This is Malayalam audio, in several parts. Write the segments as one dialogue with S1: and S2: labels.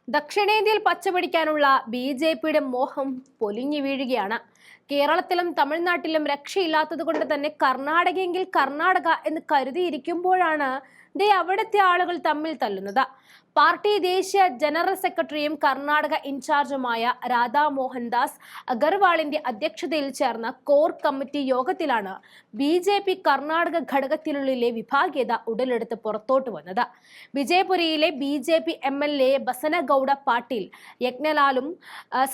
S1: ദക്ഷിണേന്ത്യയിൽ പച്ചപിടിക്കാനുള്ള ബി.ജെ.പിയുടെ മോഹം പൊലിഞ്ഞു വീഴുകയാണ്. കേരളത്തിലും തമിഴ്നാട്ടിലും രക്ഷയില്ലാത്തതുകൊണ്ട് തന്നെ കർണാടകയെങ്കിൽ കർണാടക എന്ന് കരുതിയിരിക്കുമ്പോഴാണ് അവിടുത്തെ ആളുകൾ തമ്മിൽ തല്ലുന്നത്. പാർട്ടി ദേശീയ ജനറൽ സെക്രട്ടറിയും കർണാടക ഇൻചാർജുമായ രാധാ മോഹൻദാസ് അഗർവാളിന്റെ അധ്യക്ഷതയിൽ ചേർന്ന കോർ കമ്മിറ്റി യോഗത്തിലാണ് ബി.ജെ.പി കർണാടക ഘടകത്തിനുള്ളിലെ വിഭാഗീയത ഉടലെടുത്ത് പുറത്തോട്ട് വന്നത്. വിജയപുരയിലെ ബി.ജെ.പി എം.എൽ.എ ബസനഗൌഡ പാട്ടീൽ യജ്ഞലാലും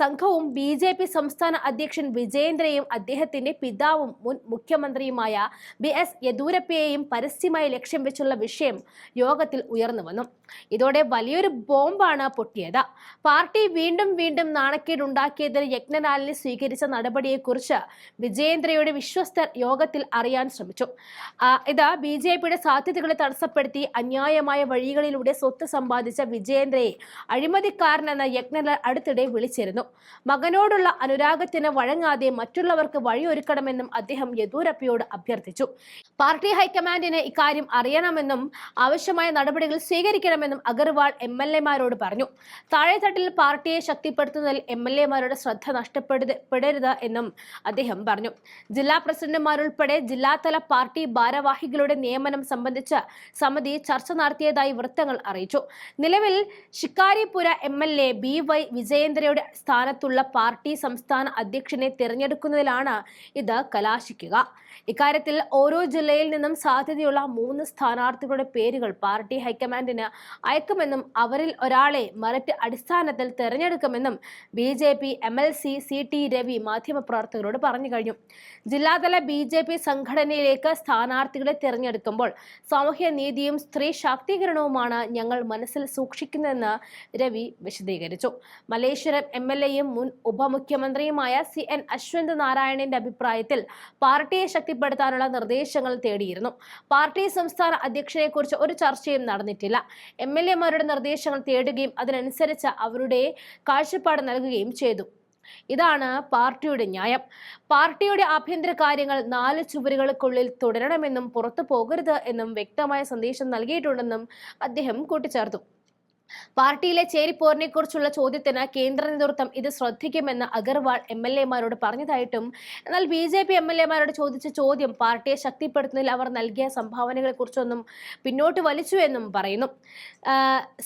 S1: സംഘവും ബി.ജെ.പി സംസ്ഥാന അധ്യക്ഷൻ വിജയേന്ദ്രയും അദ്ദേഹത്തിന്റെ പിതാവും മുൻ മുഖ്യമന്ത്രിയുമായ ബി.എസ്. യെദ്യൂരപ്പയെയും പരസ്യമായി ലക്ഷ്യം വെച്ചുള്ള വിഷയം യോഗത്തിൽ ഉയർന്നു വന്നു. ഇതോടെ വലിയൊരു ബോംബാണ് പൊട്ടിയത്. പാർട്ടി വീണ്ടും നാണക്കേടുണ്ടാക്കിയതിന് യജ്ഞലാലിനെ സ്വീകരിച്ച നടപടിയെക്കുറിച്ച് വിജയേന്ദ്രയുടെ വിശ്വസ്തർ യോഗത്തിൽ അറിയാൻ ശ്രമിച്ചു. ഇത് ബി.ജെ.പിയുടെ സാധ്യതകളെ തടസ്സപ്പെടുത്തി അന്യായമായ വഴികളിലൂടെ സ്വത്ത് സമ്പാദിച്ച വിജയേന്ദ്രയെ അഴിമതിക്കാരനെന്ന് യജ്ഞലാൽ അടുത്തിടെ വിളിച്ചിരുന്നു. മകനോടുള്ള അനുരാഗത്തിന് വഴങ്ങാതെ മറ്റുള്ളവർക്ക് വഴിയൊരുക്കണമെന്നും അദ്ദേഹം യെദ്യൂരപ്പയോട് അഭ്യർത്ഥിച്ചു. പാർട്ടി ഹൈക്കമാൻഡിന് ഇക്കാര്യം അറിയണമെന്നും ആവശ്യമായ നടപടികൾ സ്വീകരിക്കണമെന്നും അഗർവാൾ എം.എൽ.എമാരോട് പറഞ്ഞു. താഴെത്തട്ടിൽ പാർട്ടിയെ ശക്തിപ്പെടുത്തുന്നതിൽ എം.എൽ.എമാരുടെ ശ്രദ്ധ നഷ്ടപ്പെടരുത് എന്നും അദ്ദേഹം പറഞ്ഞു. ജില്ലാ പ്രസിഡന്റുമാരുൾപ്പെടെ ജില്ലാതല പാർട്ടി ഭാരവാഹികളുടെ നിയമനം സംബന്ധിച്ച് സമിതി ചർച്ച നടത്തിയതായി വൃത്തങ്ങൾ അറിയിച്ചു. നിലവിൽ ശിക്കാരിപുര എം.എൽ.എ ബി.വൈ. വിജയേന്ദ്രയുടെ സ്ഥാനത്തുള്ള പാർട്ടി സംസ്ഥാന അധ്യക്ഷനെ തിരഞ്ഞെടുക്കുന്നതിലാണ് ഇത് കലാശിക്കുക. ഇക്കാര്യത്തിൽ ഓരോ ജില്ലയിൽ നിന്നും സാധ്യതയുള്ള 3 സ്ഥാനാർത്ഥികളുടെ പേരുകൾ പാർട്ടി ഹൈക്കമാൻഡിന് അയക്കുമെന്നും അവരിൽ ഒരാളെ മെറിറ്റ് അടിസ്ഥാനത്തിൽ തെരഞ്ഞെടുക്കുമെന്നും ബി.ജെ.പി എം.എൽ.സി. സി.ടി. രവി മാധ്യമപ്രവർത്തകരോട് പറഞ്ഞു കഴിഞ്ഞു. ജില്ലാതല ബി.ജെ.പി സംഘടനയിലേക്ക് സ്ഥാനാർത്ഥികളെ തിരഞ്ഞെടുക്കുമ്പോൾ സാമൂഹ്യനീതിയും സ്ത്രീ ശാക്തീകരണവുമാണ് ഞങ്ങൾ മനസ്സിൽ സൂക്ഷിക്കുന്നതെന്ന് രവി വിശദീകരിച്ചു. മല്ലേശ്വരം എം.എൽ.എയും മുൻ ഉപമുഖ്യമന്ത്രിയുമായ C.N. അശ്വന്ത് നാരായണന്റെ അഭിപ്രായത്തിൽ പാർട്ടിയെ ശക്തിപ്പെടുത്താനുള്ള നിർദ്ദേശങ്ങൾ തേടിയിരുന്നു. പാർട്ടി സംസ്ഥാന അധ്യക്ഷനെക്കുറിച്ച് ഒരു ചർച്ചയും നടന്നിട്ടില്ല. എം.എൽ.എമാരുടെ നിർദ്ദേശങ്ങൾ തേടുകയും അതിനനുസരിച്ച് അവരുടെ കാഴ്ചപ്പാട് നൽകുകയും ചെയ്തു. ഇതാണ് പാർട്ടിയുടെ ന്യായം. പാർട്ടിയുടെ ആഭ്യന്തര കാര്യങ്ങൾ 4 ചുവരുകൾക്കുള്ളിൽ തുടരണമെന്നും പുറത്തു പോകരുത് എന്നും വ്യക്തമായ സന്ദേശം നൽകിയിട്ടുണ്ടെന്നും അദ്ദേഹം കൂട്ടിച്ചേർത്തു. പാർട്ടിയിലെ ചേരിപ്പോരിനെ കുറിച്ചുള്ള ചോദ്യത്തിന് കേന്ദ്ര നേതൃത്വം ഇത് ശ്രദ്ധിക്കുമെന്ന് അഗർവാൾ എം.എൽ.എമാരോട് പറഞ്ഞതായിട്ടും, എന്നാൽ ബി.ജെ.പി എം.എൽ.എമാരോട് ചോദിച്ച ചോദ്യം പാർട്ടിയെ ശക്തിപ്പെടുത്തുന്നതിൽ അവർ നൽകിയ സംഭാവനകളെ കുറിച്ചൊന്നും പിന്നോട്ട് വലിച്ചു എന്നും പറയുന്നു.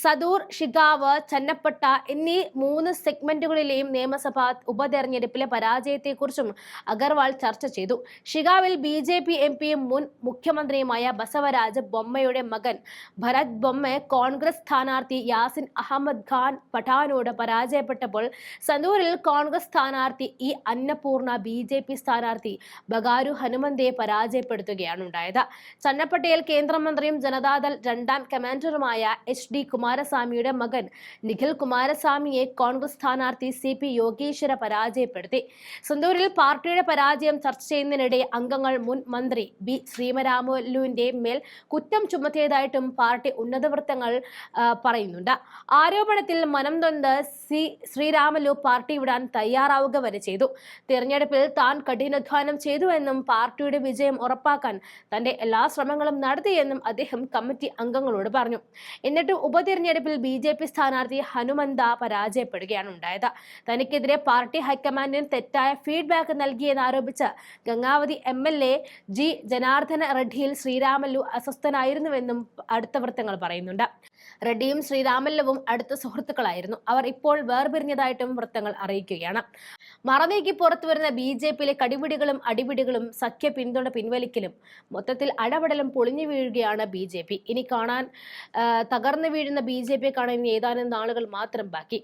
S1: സദൂർ, ഷിഗാവ്, ചന്നപ്പട്ട എന്നീ 3 സെഗ്മെന്റുകളിലെയും നിയമസഭാ ഉപതെരഞ്ഞെടുപ്പിലെ പരാജയത്തെക്കുറിച്ചും അഗർവാൾ ചർച്ച ചെയ്തു. ഷിഗാവിൽ ബി.ജെ.പി എം.പിയും മുൻ മുഖ്യമന്ത്രിയുമായ ബസവരാജ ബൊമ്മയുടെ മകൻ ഭരത് ബൊമ്മ കോൺഗ്രസ് സ്ഥാനാർത്ഥി യാസിൻ അഹമ്മദ് ഖാൻ പഠാനോട് പരാജയപ്പെട്ടപ്പോൾ സന്തൂരിൽ കോൺഗ്രസ് സ്ഥാനാർത്ഥി ഇ അന്നപൂർണ ബി.ജെ.പി സ്ഥാനാർത്ഥി ബഗാരു ഹനുമന്തയെ പരാജയപ്പെടുത്തുകയാണ് ഉണ്ടായത്. ചന്നപ്പട്ടയിൽ കേന്ദ്രമന്ത്രിയും ജനതാദൾ 2ാം കമാൻഡറുമായ H.D. കുമാരസ്വാമിയുടെ മകൻ നിഖിൽ കുമാരസ്വാമിയെ കോൺഗ്രസ് സ്ഥാനാർത്ഥി C.P. യോഗീശ്വര പരാജയപ്പെടുത്തി. സന്തൂരിൽ പാർട്ടിയുടെ പരാജയം ചർച്ച ചെയ്യുന്നതിനിടെ അംഗങ്ങൾ മുൻ മന്ത്രി ബി ശ്രീരാമുലുവിന്റെ മേൽ കുറ്റം ചുമത്തിയതായിട്ടും പാർട്ടി ഉന്നതവൃത്തങ്ങൾ പറയുന്നുണ്ട്. ആരോപണത്തിൽ മനം നൊന്ത് ശ്രീരാമുലു പാർട്ടി വിടാൻ തയ്യാറാവുക വരെ ചെയ്തു. തിരഞ്ഞെടുപ്പിൽ താൻ കഠിനാധ്വാനം ചെയ്തുവെന്നും പാർട്ടിയുടെ വിജയം ഉറപ്പാക്കാൻ തന്റെ എല്ലാ ശ്രമങ്ങളും നടത്തിയെന്നും അദ്ദേഹം കമ്മിറ്റി അംഗങ്ങളോട് പറഞ്ഞു. എന്നിട്ടും ഉപതിരഞ്ഞെടുപ്പിൽ ബി.ജെ.പി സ്ഥാനാർത്ഥി ഹനുമന്ത പരാജയപ്പെടുകയാണ് ഉണ്ടായത്. തനിക്കെതിരെ പാർട്ടി ഹൈക്കമാൻഡിന് തെറ്റായ ഫീഡ്ബാക്ക് നൽകിയെന്നാരോപിച്ച് ഗംഗാവതി എം.എൽ.എ ജി ജനാർദ്ദന റെഡ്ഡിയിൽ ശ്രീരാമുലു അസ്വസ്ഥനായിരുന്നുവെന്നും അടുത്ത വൃത്തങ്ങൾ പറയുന്നുണ്ട്. റെഡ്ഡിയും ശ്രീരാമുലുവും അടുത്ത സുഹൃത്തുക്കളായിരുന്നു. അവർ ഇപ്പോൾ വേർപിരിഞ്ഞതായിട്ടും വൃത്തങ്ങൾ അറിയിക്കുകയാണ്. മറനീക്കി പുറത്തുവരുന്ന ബി.ജെ.പിയിലെ കടിപിടികളും അടിപിടികളും സഖ്യ പിന്തുണ പിൻവലിക്കലും മൊത്തത്തിൽ അടപടലും പൊളിഞ്ഞു വീഴുകയാണ് ബി.ജെ.പി. ഇനി തകർന്നു വീഴുന്ന ബി.ജെ.പിയെ കാണാൻ ഏതാനും നാളുകൾ മാത്രം ബാക്കി.